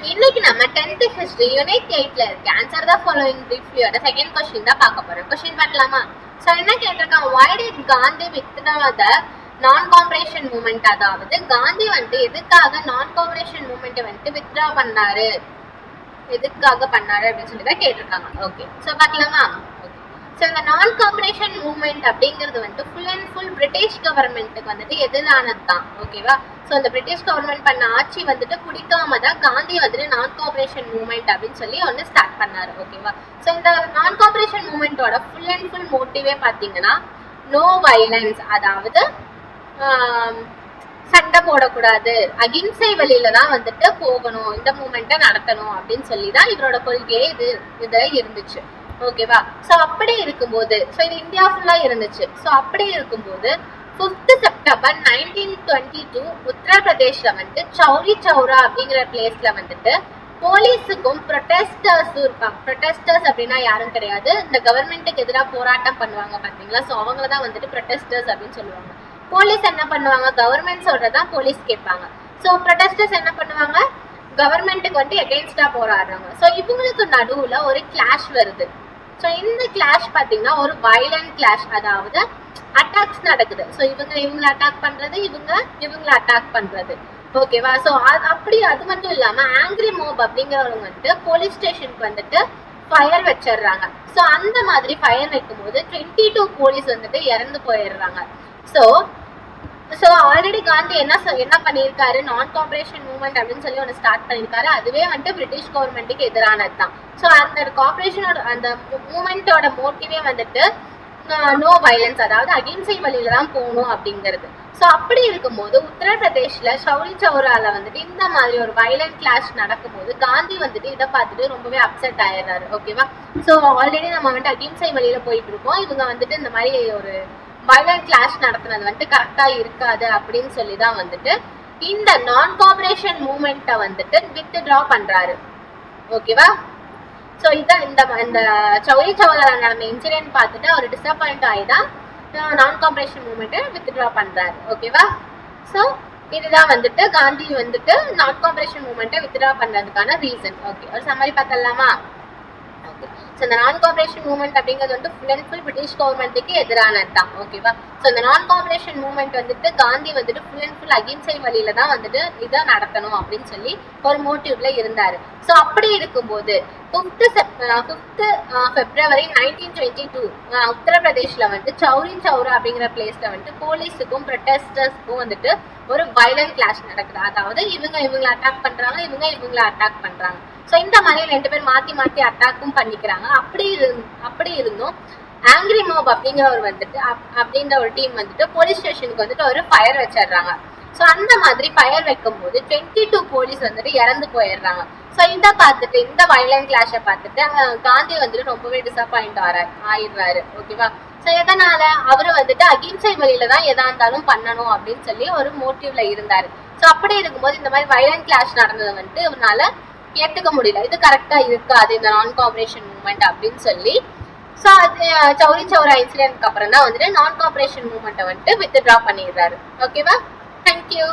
இன்னைக்கு நம்ம 10th history unit 8ல இருக்க ஆன்சர் த ஃபாலோயிங் brieflyயோட செகண்ட் क्वेश्चन தான் பார்க்க போறோம். क्वेश्चन பார்க்கலாமா? சோ என்ன கேட்டிருக்காங்க, why did Gandhi withdraw the non-cooperation movement? அதாவது காந்தி வந்து எதுக்காக நான் கோஆபரேஷன் மூவ்மெண்ட் வந்து வித்ட்ரா பண்ணாரு, எதுக்காக பண்ணாரு அப்படின்னு சொல்லி தான் கேட்டிருக்காங்க. ஓகே, சோ பார்க்கலாமா? ஸோ இந்த நான் கோஆபரேஷன் மூவ்மெண்ட் அப்படிங்கிறது வந்து ஃபுல் அண்ட் ஃபுல் பிரிட்டிஷ் கவர்மெண்ட்டுக்கு வந்துட்டு எதிரானது தான். ஓகேவா? ஸோ இந்த பிரிட்டிஷ் கவர்மெண்ட் பண்ண ஆட்சி வந்துட்டு பிடிக்காம தான் காந்தி வந்துட்டு நான் கோஆபரேஷன் மூவ்மெண்ட் அப்படின்னு சொல்லி ஒன்று ஸ்டார்ட் பண்ணாரு. ஓகேவா? ஸோ இந்த நான் கோஆபரேஷன் மூவ்மெண்ட்டோட ஃபுல் அண்ட் ஃபுல் மோட்டிவே பார்த்தீங்கன்னா நோ வைலன்ஸ், அதாவது சண்டை போடக்கூடாது, அகிம்சை வழியில தான் வந்துட்டு போகணும், இந்த மூவ்மெண்ட்டை நடத்தணும் அப்படின்னு சொல்லி தான் இவரோட கொள்கையே இது இருந்துச்சு. ஓகேவா? ஸோ அப்படி இருக்கும்போது, ஸோ இது இந்தியா ஃபுல்லா இருந்துச்சு. ஸோ அப்படி இருக்கும்போது 5th September 1922 உத்தரப்பிரதேஷ்ல வந்துட்டு சௌரி சௌரா அப்படிங்கிற பிளேஸ்ல வந்துட்டு போலீஸுக்கும் ப்ரொட்டஸ்டர்ஸும் இருப்பாங்க. ப்ரொட்டஸ்டர்ஸ் அப்படின்னா யாரும் கிடையாது, இந்த கவர்மெண்ட்டுக்கு எதிராக போராட்டம் பண்ணுவாங்க பாத்தீங்களா, ஸோ அவங்கள தான் வந்துட்டு ப்ரொட்டஸ்டர்ஸ் அப்படின்னு சொல்லுவாங்க. போலீஸ் என்ன பண்ணுவாங்க, கவர்மெண்ட் சொல்றதான் போலீஸ் கேட்பாங்க. ஸோ ப்ரொட்டஸ்டர்ஸ் என்ன பண்ணுவாங்க, கவர்மெண்ட்டுக்கு வந்து எகெயின்ஸ்டா போராடுறாங்க. ஸோ இவங்களுக்கு நடுவுல ஒரு கிளாஷ் வருது. ஸோ இந்த கிளாஷ் பார்த்தீங்கன்னா ஒரு வயலண்ட் கிளாஷ், அதாவது அட்டாக்ஸ் நடக்குது. ஸோ இவங்களை அட்டாக் பண்றது, இவங்களை அட்டாக் பண்றது. ஓகேவா? ஸோ அது மட்டும் இல்லாம ஆங்கிரி மோப் அப்படிங்கிறவங்க வந்துட்டு போலீஸ் ஸ்டேஷனுக்கு வந்துட்டு ஃபயர் வச்சிடுறாங்க. ஸோ அந்த மாதிரி ஃபயர் வைக்கும் போது 22 போலீஸ் வந்துட்டு இறந்து போயிடுறாங்க. ஸோ ஆல்ரெடி காந்தி என்ன பண்ணியிருக்காரு, நான் கோஆபரேஷன் மூவ்மெண்ட் அப்படின்னு சொல்லி ஒன்று ஸ்டார்ட் பண்ணியிருக்காரு. அதுவே வந்துட்டு பிரிட்டிஷ் கவர்மெண்ட்டுக்கு எதிரானது தான். ஸோ அந்த கோஆபரேஷனோட அந்த மூவ்மெண்ட்டோட மோட்டிவே வந்துட்டு நோ வைலன்ஸ், அதாவது அகிம்சை வழியில தான் போகணும் அப்படிங்கிறது. ஸோ அப்படி இருக்கும்போது உத்தரப்பிரதேஷ்ல சௌரி சௌரால வந்துட்டு இந்த மாதிரி ஒரு வயலண்ட் கிளாஷ் நடக்கும்போது காந்தி வந்துட்டு இதை பார்த்துட்டு ரொம்பவே அப்செட் ஆயிடுறாரு. ஓகேவா? ஸோ ஆல்ரெடி நம்ம வந்துட்டு அகிம்சை வழியில போயிட்டு இருக்கோம், இவங்க வந்துட்டு இந்த மாதிரி ஒரு வயலண்ட் கிளாஷ் நடத்துனது வந்துட்டு கரெக்டா இருக்காது அப்படின்னு சொல்லிதான் வந்துட்டு இந்த நான் கோஆபரேஷன் மூவ்மெண்ட்டை வந்துட்டு வித்ட்ரா பண்றாரு. ஓகேவா? ஸோ இதான் இந்த சௌரி சௌரால நடந்த இன்சிடென்ட் பார்த்துட்டு அவர் டிசப்பாயிண்ட் ஆகிதான் நான் கோஆபரேஷன் மூவ்மெண்ட்டை வித்ட்ரா பண்றாரு. ஓகேவா? ஸோ இதுதான் வந்துட்டு காந்தி வந்துட்டு நான் கோஆபரேஷன் மூவ்மெண்ட்டை வித்ட்ரா பண்றதுக்கான ரீசன். ஓகே, ஒரு சம்மரி பார்த்தலாமா? ஸோ இந்த நான் கோஆபரேஷன் மூவ்மெண்ட் அப்படிங்கிறது வந்து ஃபுல் அண்ட் ஃபுல் பிரிட்டிஷ் கவர்மெண்ட்டுக்கு எதிரானது தான். ஓகேவா? ஸோ இந்த நான் கோஆபரேஷன் மூவ்மெண்ட் வந்துட்டு காந்தி வந்துட்டு ஃபுல் அண்ட் ஃபுல் அகிம்சை வழியில தான் வந்துட்டு இதை நடத்தணும் அப்படின்னு சொல்லி ஒரு மோட்டிவ்ல இருந்தாரு. ஸோ அப்படி இருக்கும்போது 5th February 1922 உத்தரப்பிரதேஷ்ல வந்து சௌரி சௌரா அப்படிங்கிற பிளேஸ்ல வந்துட்டு போலீஸுக்கும் ப்ரொட்டஸ்டர்ஸ்க்கும் வந்துட்டு ஒரு வயலண்ட் கிளாஷ் நடக்குது. அதாவது இவங்களை அட்டாக் பண்றாங்க, இவங்களை அட்டாக் பண்றாங்க. ஸோ இந்த மாதிரி 2 பேர் மாத்தி அட்டாக்கும் பண்ணிக்கிறாங்க. அப்படி இருந்தும் ஆங்கிரி மோப் அப்படிங்கிற ஒரு டீம் வந்துட்டு போலீஸ் ஸ்டேஷனுக்கு வந்துட்டு ஒரு ஃபயர் வச்சிடுறாங்க. ஸோ அந்த மாதிரி ஃபயர் வைக்கும் போது 22 போலீஸ் வந்துட்டு இறந்து போயிடுறாங்க. ஸோ இதை பார்த்துட்டு, இந்த வயலண்ட் கிளாஷை பார்த்துட்டு காந்தி வந்துட்டு ரொம்பவே டிசப்பாயிண்ட் ஆயிடுறாரு. ஓகேவா? ஸோ எதனால அவரு வந்துட்டு அகிம்சை வழியில தான் எதா இருந்தாலும் பண்ணணும் அப்படின்னு சொல்லி ஒரு மோட்டிவ்ல இருந்தாரு. ஸோ அப்படி இருக்கும்போது இந்த மாதிரி வயலண்ட் கிளாஷ் நடந்தது வந்துட்டு இவனால ஏற்றுக்க முடியல, இது கரெக்டா இருக்காது இந்த நான் கோஆபரேஷன் மூவ்மெண்ட் அப்படின்னு சொல்லி. ஸோ அது சௌரி சௌரா இன்சிடென்ட்க்கு அப்புறம் தான் வந்துட்டு நான் கோஆபரேஷன் மூவ்மெண்ட்டை வந்துட்டு வித்ட்ரா பண்ணிடுறாரு. ஓகேவா? தேங்க்யூ.